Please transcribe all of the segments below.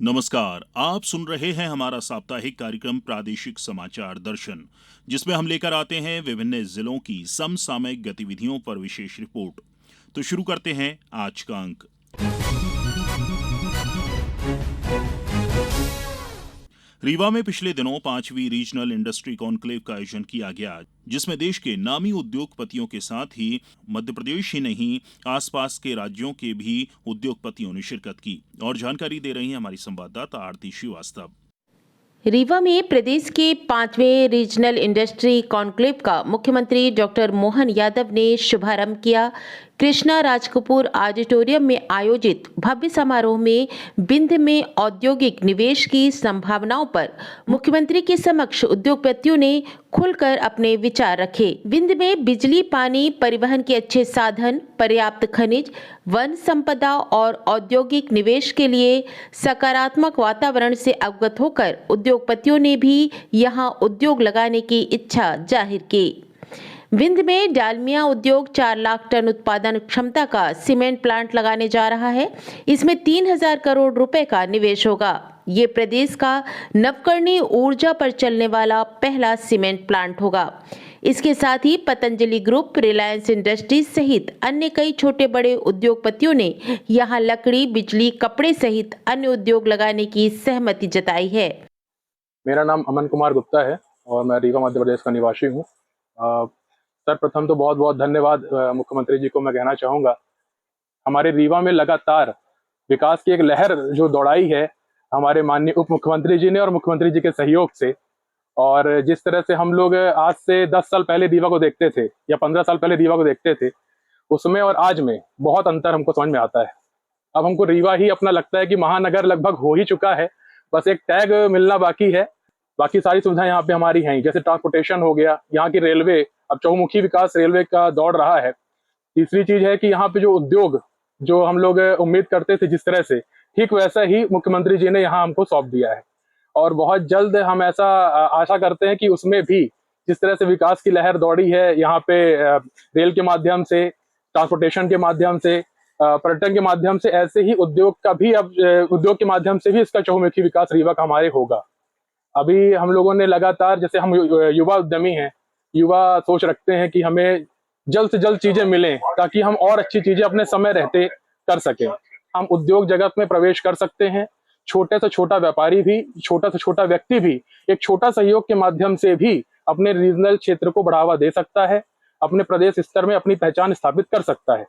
नमस्कार। आप सुन रहे हैं हमारा साप्ताहिक कार्यक्रम प्रादेशिक समाचार दर्शन, जिसमें हम लेकर आते हैं विभिन्न जिलों की समसामयिक गतिविधियों पर विशेष रिपोर्ट। तो शुरू करते हैं आज का अंक। रीवा में पिछले दिनों 5वीं रीजनल इंडस्ट्री कॉन्क्लेव का आयोजन किया गया, जिसमें देश के नामी उद्योगपतियों के साथ ही मध्य प्रदेश ही नहीं, आसपास के राज्यों के भी उद्योगपतियों ने शिरकत की। और जानकारी दे रही हैं हमारी संवाददाता आरती श्रीवास्तव। रीवा में प्रदेश के 5वें रीजनल इंडस्ट्री कॉन्क्लेव का मुख्यमंत्री डॉक्टर मोहन यादव ने शुभारंभ किया। कृष्णा राजकपूर ऑडिटोरियम में आयोजित भव्य समारोह में विंध्य में औद्योगिक निवेश की संभावनाओं पर मुख्यमंत्री के समक्ष उद्योगपतियों ने खुलकर अपने विचार रखे। विंध्य में बिजली, पानी, परिवहन के अच्छे साधन, पर्याप्त खनिज, वन संपदा और औद्योगिक निवेश के लिए सकारात्मक वातावरण से अवगत होकर उद्योगपतियों ने भी यहां उद्योग लगाने की इच्छा जाहिर की। विंध्य में डालमिया उद्योग 4 लाख टन उत्पादन क्षमता का सीमेंट प्लांट लगाने जा रहा है। इसमें 3000 करोड़ रुपए का निवेश होगा। ये प्रदेश का नवकरणीय ऊर्जा पर चलने वाला पहला सीमेंट प्लांट होगा। इसके साथ ही पतंजलि ग्रुप, रिलायंस इंडस्ट्रीज सहित अन्य कई छोटे बड़े उद्योगपतियों ने यहाँ लकड़ी, बिजली, कपड़े सहित अन्य उद्योग लगाने की सहमति जताई है। मेरा नाम अमन कुमार गुप्ता है और मैं रीवा मध्य प्रदेश का निवासी हूँ। सर्वप्रथम तो बहुत बहुत धन्यवाद मुख्यमंत्री जी को मैं कहना चाहूँगा। हमारे रीवा में लगातार विकास की एक लहर जो दौड़ाई है हमारे माननीय उप मुख्यमंत्री जी ने और मुख्यमंत्री जी के सहयोग से। और जिस तरह से हम लोग आज से 10 साल पहले रीवा को देखते थे या 15 साल पहले रीवा को देखते थे, उसमें और आज में बहुत अंतर हमको समझ में आता है। अब हमको रीवा ही अपना लगता है कि महानगर लगभग हो ही चुका है, बस एक टैग मिलना बाकी है। बाकी सारी सुविधाएं यहाँ पे हमारी हैं, जैसे ट्रांसपोर्टेशन हो गया, यहाँ की रेलवे, अब चहुमुखी विकास रेलवे का दौड़ रहा है। तीसरी चीज है कि यहाँ पे जो उद्योग जो हम लोग उम्मीद करते थे जिस तरह से, ठीक वैसा ही मुख्यमंत्री जी ने यहाँ हमको सौंप दिया है। और बहुत जल्द हम ऐसा आशा करते हैं कि उसमें भी जिस तरह से विकास की लहर दौड़ी है यहाँ पे रेल के माध्यम से, ट्रांसपोर्टेशन के माध्यम से, पर्यटन के माध्यम से, ऐसे ही उद्योग का भी अब उद्योग के माध्यम से भी इसका चहुमुखी विकास रीवा का हमारे होगा। अभी हम लोगों ने लगातार, जैसे हम युवा उद्यमी हैं, युवा सोच रखते हैं कि हमें जल्द से जल्द चीजें मिलें ताकि हम और अच्छी चीजें अपने समय रहते कर सकें। हम उद्योग जगत में प्रवेश कर सकते हैं। छोटे से छोटा व्यापारी भी, छोटा से छोटा व्यक्ति भी एक छोटा सहयोग के माध्यम से भी अपने रीजनल क्षेत्र को बढ़ावा दे सकता है, अपने प्रदेश स्तर में अपनी पहचान स्थापित कर सकता है।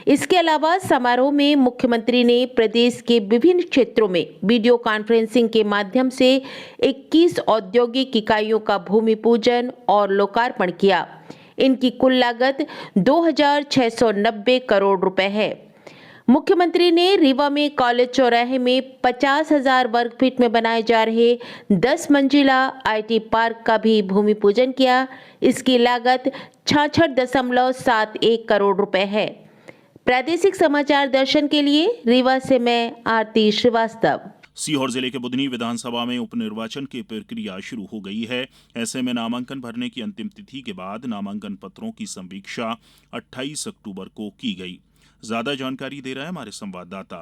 इसके अलावा समारोह में मुख्यमंत्री ने प्रदेश के विभिन्न क्षेत्रों में वीडियो कॉन्फ्रेंसिंग के माध्यम से 21 औद्योगिक इकाइयों का भूमि पूजन और लोकार्पण किया। इनकी कुल लागत 2690 करोड़ रुपए है। मुख्यमंत्री ने रीवा में कॉलेज चौराहे में 50,000 वर्ग फीट में बनाए जा रहे 10 मंजिला IT पार्क का भी भूमि पूजन किया। इसकी लागत 66.71 करोड़ रुपए है। प्रादेशिक समाचार दर्शन के लिए रीवा से मैं आरती श्रीवास्तव। सीहोर जिले के बुधनी विधानसभा में उपनिर्वाचन की प्रक्रिया शुरू हो गई है। ऐसे में नामांकन भरने की अंतिम तिथि के बाद नामांकन पत्रों की समीक्षा 28 अक्टूबर को की गई। ज्यादा जानकारी दे रहे हैं हमारे संवाददाता।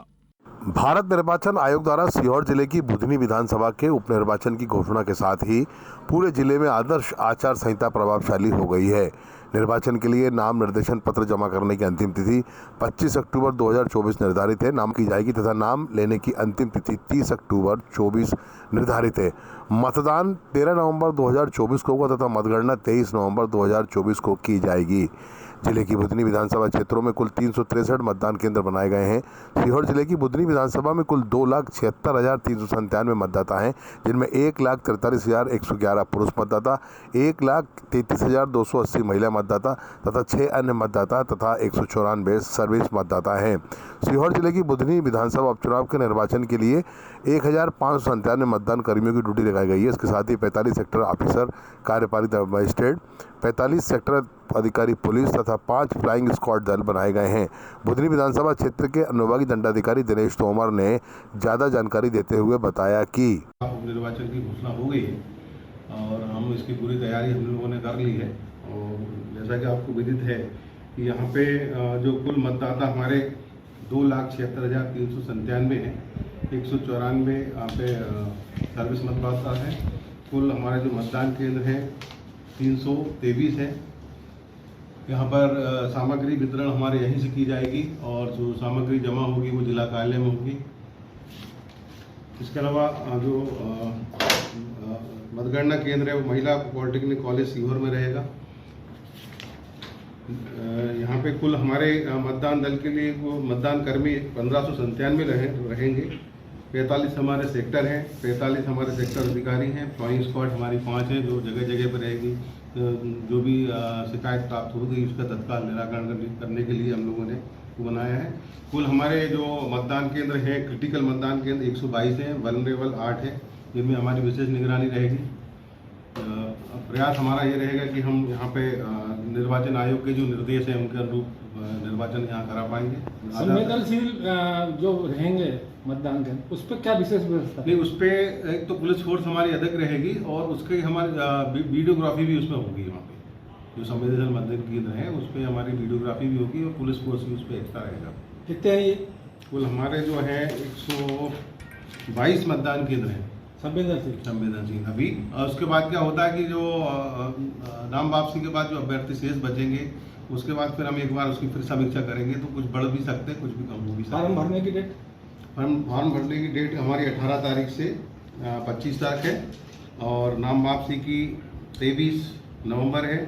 भारत निर्वाचन आयोग द्वारा सीहोर जिले की बुधनी विधानसभा के उपनिर्वाचन की घोषणा के साथ ही पूरे जिले में आदर्श आचार संहिता प्रभावशाली हो गई है। निर्वाचन के लिए नाम निर्देशन पत्र जमा करने की अंतिम तिथि 25 अक्टूबर 2024 निर्धारित है। नाम की जाएगी तथा नाम लेने की अंतिम तिथि 30 अक्टूबर 24 निर्धारित है। मतदान 13 नवंबर 2024 को होगा तथा मतगणना 23 नवंबर 2024 को की जाएगी। जिले की बुधनी विधानसभा क्षेत्रों में कुल 363 मतदान केंद्र बनाए गए हैं। सीहोर जिले की बुधनी विधानसभा में कुल 2,76,397 मतदाता हैं, जिनमें 1,43,111 पुरुष मतदाता, 1,33,280 महिला मतदाता तथा 6 अन्य मतदाता तथा 194 सर्विस मतदाता हैं। सीहोर जिले की बुधनी विधानसभा उपचुनाव के निर्वाचन के लिए 1,597 मतदान कर्मियों की ड्यूटी लगाई गई है। इसके साथ ही 45 सेक्टर ऑफिसर, कार्यपालिक मजिस्ट्रेट, 45 सेक्टर अधिकारी पुलिस तथा 5 फ्लाइंग स्क्वाड दल बनाए गए हैं। बुधनी विधानसभा क्षेत्र के अनुविभागीय दंडाधिकारी दिनेश तोमर ने ज़्यादा जानकारी देते हुए बताया कि निर्वाचन की घोषणा हो गई है और हम इसकी पूरी तैयारी हम लोगों ने कर ली है। और जैसा कि आपको विदित है कि यहाँ पे जो कुल मतदाता हमारे 2,76,397 हैं, 194 यहाँ पे सर्विस मतदाता हैं। कुल हमारे जो मतदान केंद्र हैं 323 हैं। यहाँ पर सामग्री वितरण हमारे यहीं से की जाएगी और जो सामग्री जमा होगी वो जिला कार्यालय में होगी। इसके अलावा जो मतगणना केंद्र है वो महिला पॉलिटेक्निक कॉलेज सीहोर में रहेगा। यहाँ पे कुल हमारे मतदान दल के लिए वो मतदान कर्मी 1597 रहेंगे। 45 हमारे सेक्टर हैं, 45 हमारे सेक्टर अधिकारी हैं। फ्लाइंग स्क्वाड हमारी 5 हैं जो जगह जगह पर रहेगी। जो भी शिकायत प्राप्त होगी उसका तत्काल निराकरण करने के लिए हम लोगों ने बनाया है। कुल हमारे जो मतदान केंद्र हैं, क्रिटिकल मतदान केंद्र 122 हैं, वल्नरेबल 8 हैं, जिनमें हमारी विशेष निगरानी रहेगी। प्रयास हमारा ये रहेगा कि हम यहाँ पे निर्वाचन आयोग के जो निर्देश हैं उनके अनुरूप निर्वाचन यहाँ करा पाएंगे। संवेदनशील जो रहेंगे मतदान केंद्र, उस पर क्या विशेष व्यवस्था? नहीं, उस पर एक तो पुलिस फोर्स हमारी अधिक रहेगी और उसके हमारी वीडियोग्राफी भी उसमें होगी। वहाँ पे जो संवेदनशील मतदान केंद्र हैं उस पर हमारी वीडियोग्राफी भी होगी और पुलिस फोर्स भी उस पर एक्स्ट्रा रहेगा। कितने हैं ये? कुल हमारे जो है 122 मतदान केंद्र हैं संवेदनशील अभी। और उसके बाद क्या होता है कि जो नाम वापसी के बाद जो अभ्यर्थी शेष बचेंगे उसके बाद फिर हम एक बार उसकी फिर समीक्षा करेंगे, तो कुछ बढ़ भी सकते हैं, कुछ भी कम हो भी सकते हैं। फॉर्म भरने की डेट? फॉर्म भरने की डेट हमारी 18 तारीख से 25 तारीख है और नाम वापसी की 23 नवंबर है।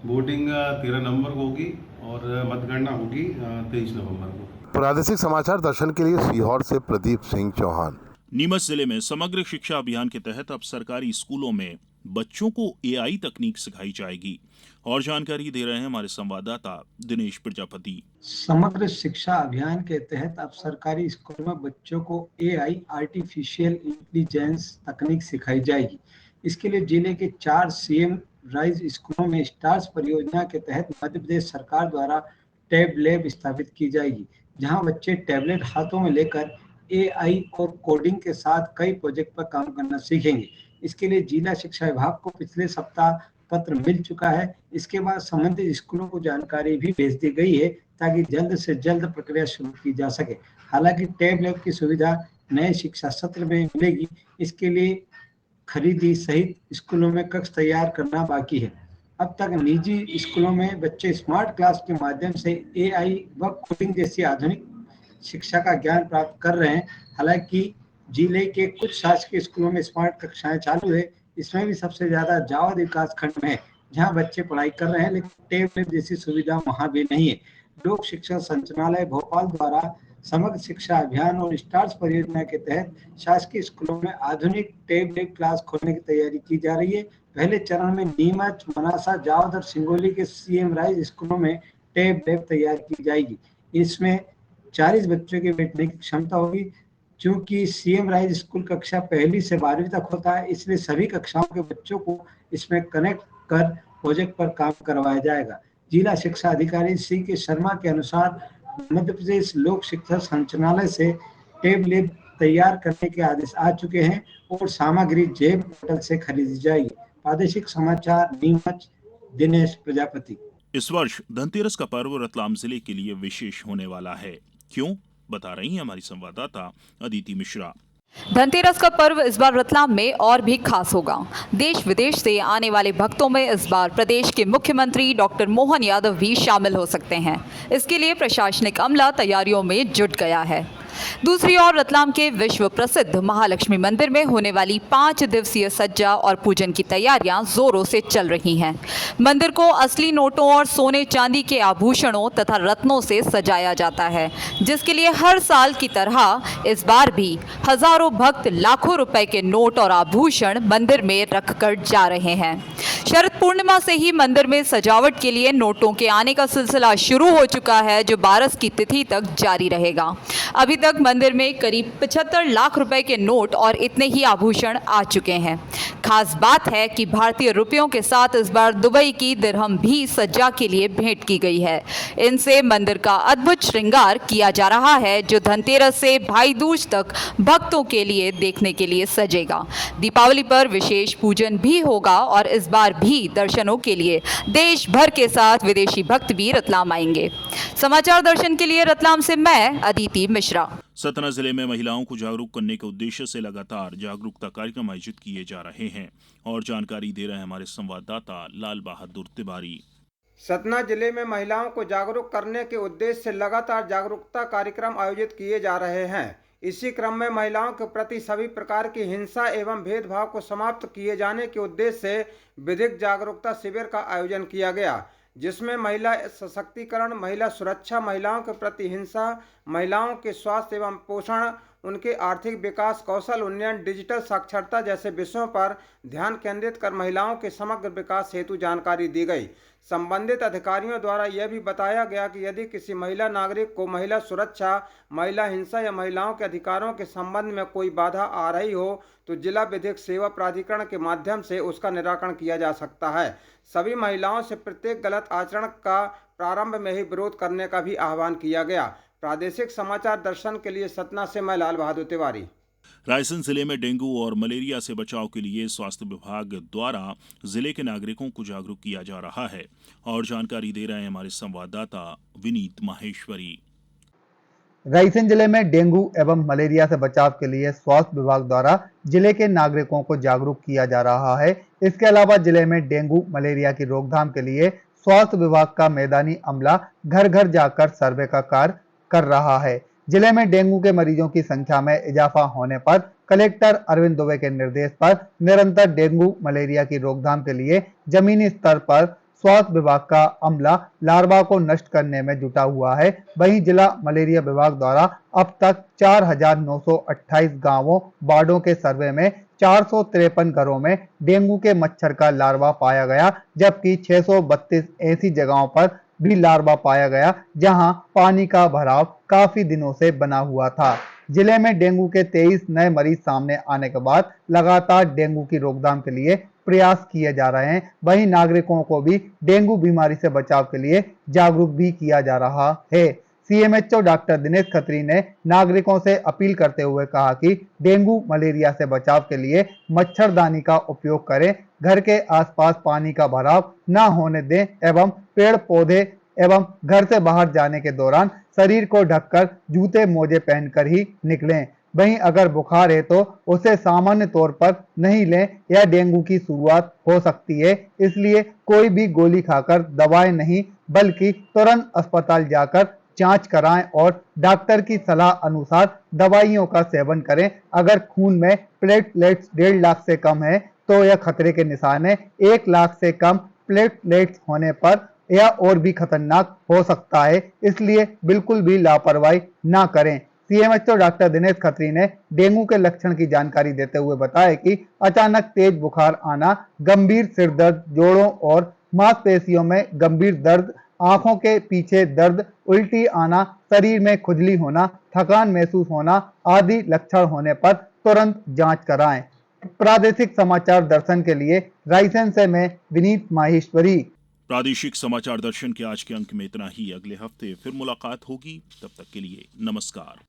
वोटिंग 13 नवंबर को होगी और मतगणना होगी 23 नवंबर को। प्रादेशिक समाचार दर्शन के लिए सीहोर से प्रदीप सिंह चौहान। नीमच जिले में समग्र शिक्षा अभियान के तहत अब सरकारी स्कूलों में बच्चों को एआई तकनीक सिखाई जाएगी। और जानकारी दे रहे हैं हमारे संवाददाता दिनेश प्रजापति। समग्र शिक्षा अभियान के तहत अब सरकारी स्कूलों में बच्चों को एआई आर्टिफिशियल इंटेलिजेंस तकनीक सिखाई जाएगी। इसके लिए जिले के 4 सीएम राइज स्कूलों में स्टार्स परियोजना के तहत मध्य प्रदेश सरकार द्वारा टैब लैब स्थापित की जाएगी, जहां बच्चे टैबलेट हाथों में लेकर एआई और कोडिंग के साथ कई प्रोजेक्ट पर काम करना सीखेंगे। इसके लिए जिला शिक्षा विभाग को पिछले सप्ताह पत्र मिल चुका है। इसके बाद संबंधित स्कूलों को जानकारी भी भेज दी गई है ताकि जल्द से जल्द प्रक्रिया शुरू की जा सके। हालांकि टैब लैब की सुविधा नए शिक्षा सत्र में मिलेगी। इसके लिए खरीदी सहित स्कूलों में कक्ष तैयार करना बाकी है। अब तक निजी स्कूलों में बच्चे स्मार्ट क्लास के माध्यम से एआई व कोडिंग जैसी आधुनिक शिक्षा का ज्ञान प्राप्त कर रहे हैं। हालांकि जिले के कुछ शासकीय स्कूलों में स्मार्ट कक्षाएं चालू है। इसमें भी सबसे ज्यादा जावद विकास खंड में है, जहां बच्चे पढ़ाई कर रहे हैं, लेकिन टैबलेट जैसी सुविधा वहां भी नहीं है। लोक शिक्षा संचालनालय भोपाल द्वारा समग्र शिक्षा अभियान और स्टार्स परियोजना के तहत शासकीय स्कूलों में आधुनिक टैबलेट क्लास खोलने की तैयारी की जा रही है। पहले चरण में नीमच, मनासा, जावद और सिंगोली के सीएम राइज स्कूलों में टैबलेट तैयार की जाएगी। इसमें 40 बच्चों के बैठने की क्षमता होगी। चूंकि सीएम राइज स्कूल कक्षा 1 से 12वीं तक होता है, इसलिए सभी कक्षाओं के बच्चों को इसमें कनेक्ट कर प्रोजेक्ट पर काम करवाया जाएगा। जिला शिक्षा अधिकारी सी के शर्मा के अनुसार मध्य प्रदेश लोक शिक्षा संचालनालय से टैबलेट तैयार करने के आदेश आ चुके हैं और सामग्री जेब पोर्टल से खरीदी जाएगी। प्रादेशिक समाचार नीमच, दिनेश प्रजापति। इस वर्ष धनतेरस का पर्व रतलाम जिले के लिए विशेष होने वाला है। क्यों, बता रही हैं हमारी संवाददाता अदिति मिश्रा। धनतेरस का पर्व इस बार रतलाम में और भी खास होगा। देश विदेश से आने वाले भक्तों में इस बार प्रदेश के मुख्यमंत्री डॉक्टर मोहन यादव भी शामिल हो सकते हैं। इसके लिए प्रशासनिक अमला तैयारियों में जुट गया है। दूसरी ओर रतलाम के विश्व प्रसिद्ध महालक्ष्मी मंदिर में होने वाली 5 दिवसीय सज्जा और पूजन की तैयारियां जोरों से चल रही हैं। मंदिर को असली नोटों और सोने चांदी के आभूषणों तथा रत्नों से सजाया जाता है, जिसके लिए हर साल की तरह इस बार भी हजारों भक्त लाखों रुपए के नोट और आभूषण मंदिर में रखकर जा रहे हैं। शरद पूर्णिमा से ही मंदिर में सजावट के लिए नोटों के आने का सिलसिला शुरू हो चुका है, जो 12 की तिथि तक जारी रहेगा। अभी तक मंदिर में करीब 75 लाख रुपए के नोट और इतने ही आभूषण आ चुके हैं। खास बात है कि भारतीय रुपयों के साथ इस बार दुबई की दिरहम भी सज्जा के लिए भेंट की गई है। इनसे मंदिर का अद्भुत श्रृंगार किया जा रहा है, जो धनतेरस से भाई दूज तक भक्तों के लिए देखने के लिए सजेगा। दीपावली पर विशेष पूजन भी होगा और इस बार भी दर्शनों के लिए देश भर के साथ विदेशी भक्त भी रतलाम आएंगे। समाचार दर्शन के लिए रतलाम से मैं अदिति मिश्रा। सतना जिले में महिलाओं को जागरूक करने के उद्देश्य से लगातार जागरूकता कार्यक्रम आयोजित किए जा रहे हैं और जानकारी दे रहे हैं हमारे संवाददाता लाल बहादुर तिवारी। सतना जिले में महिलाओं को जागरूक करने के उद्देश्य से लगातार जागरूकता कार्यक्रम आयोजित किए जा रहे हैं। इसी क्रम में महिलाओं के प्रति सभी प्रकार की हिंसा एवं भेदभाव को समाप्त किए जाने के उद्देश्य से विधिक जागरूकता शिविर का आयोजन किया गया, जिसमें महिला सशक्तिकरण, महिला सुरक्षा, महिलाओं के प्रति हिंसा, महिलाओं के स्वास्थ्य एवं पोषण, उनके आर्थिक विकास, कौशल उन्नयन, डिजिटल साक्षरता जैसे विषयों पर ध्यान केंद्रित कर महिलाओं के समग्र विकास हेतु जानकारी दी गई। संबंधित अधिकारियों द्वारा यह भी बताया गया कि यदि किसी महिला नागरिक को महिला सुरक्षा, महिला हिंसा या महिलाओं के अधिकारों के संबंध में कोई बाधा आ रही हो तो जिला विधिक सेवा प्राधिकरण के माध्यम से उसका निराकरण किया जा सकता है। सभी महिलाओं से प्रत्येक गलत आचरण का प्रारंभ में ही विरोध करने का भी आह्वान किया गया। प्रादेशिक समाचार दर्शन के लिए सतना से मैं लाल बहादुर तिवारी। रायसेन जिले में डेंगू और मलेरिया से बचाव के लिए स्वास्थ्य विभाग द्वारा जिले के नागरिकों को जागरूक किया जा रहा है और जानकारी दे रहे हैं हमारे संवाददाता विनीत माहेश्वरी। रायसेन जिले में डेंगू एवं मलेरिया से बचाव के लिए स्वास्थ्य विभाग द्वारा जिले के नागरिकों को जागरूक किया जा रहा है। इसके अलावा जिले में डेंगू मलेरिया की रोकथाम के लिए स्वास्थ्य विभाग का मैदानी अमला घर घर जाकर सर्वे का कार्य कर रहा है। जिले में डेंगू के मरीजों की संख्या में इजाफा होने पर कलेक्टर अरविंद दुबे के निर्देश पर निरंतर डेंगू मलेरिया की रोकथाम के लिए जमीनी स्तर पर स्वास्थ्य विभाग का अमला लार्वा को नष्ट करने में जुटा हुआ है। वहीं जिला मलेरिया विभाग द्वारा अब तक 4,928 गांवों वार्डों के सर्वे में 453 घरों में डेंगू के मच्छर का लार्वा पाया गया, जबकि 632 ऐसी जगहों पर भी लार्वा पाया गया जहां पानी का भराव काफी दिनों से बना हुआ था। जिले में डेंगू के 23 नए मरीज सामने आने के बाद लगातार डेंगू की रोकथाम के लिए प्रयास किए जा रहे हैं। वहीं नागरिकों को भी डेंगू बीमारी से बचाव के लिए जागरूक भी किया जा रहा है। सीएमएचओ डॉक्टर दिनेश खत्री ने नागरिकों से अपील करते हुए कहा कि डेंगू मलेरिया से बचाव के लिए मच्छरदानी का उपयोग करें, घर के आसपास पानी का भराव न होने दें एवं पेड़ पौधे एवं घर से बाहर जाने के दौरान शरीर को ढककर जूते मोजे पहनकर ही निकलें। वहीं अगर बुखार है तो उसे सामान्य तौर पर नहीं लें या डेंगू की शुरुआत हो सकती है, इसलिए कोई भी गोली खाकर दवाएं नहीं बल्कि तुरंत अस्पताल जाकर जांच कराएं और डॉक्टर की सलाह अनुसार दवाइयों का सेवन करें। अगर खून में प्लेटलेट्स 1.5 लाख से कम है तो यह खतरे के निशान है। 1 लाख से कम प्लेटलेट्स होने पर यह और भी खतरनाक हो सकता है, इसलिए बिल्कुल भी लापरवाही ना करें। सीएमएचओ डॉक्टर दिनेश खत्री ने डेंगू के लक्षण की जानकारी देते हुए बताया कि अचानक तेज बुखार आना, गंभीर सिर दर्द, जोड़ों और मांसपेशियों में गंभीर दर्द, आंखों के पीछे दर्द, उल्टी आना, शरीर में खुजली होना, थकान महसूस होना आदि लक्षण होने पर तुरंत जांच कराएं। प्रादेशिक समाचार दर्शन के लिए रायसेन से मैं विनीत माहेश्वरी। प्रादेशिक समाचार दर्शन के आज के अंक में इतना ही। अगले हफ्ते फिर मुलाकात होगी, तब तक के लिए नमस्कार।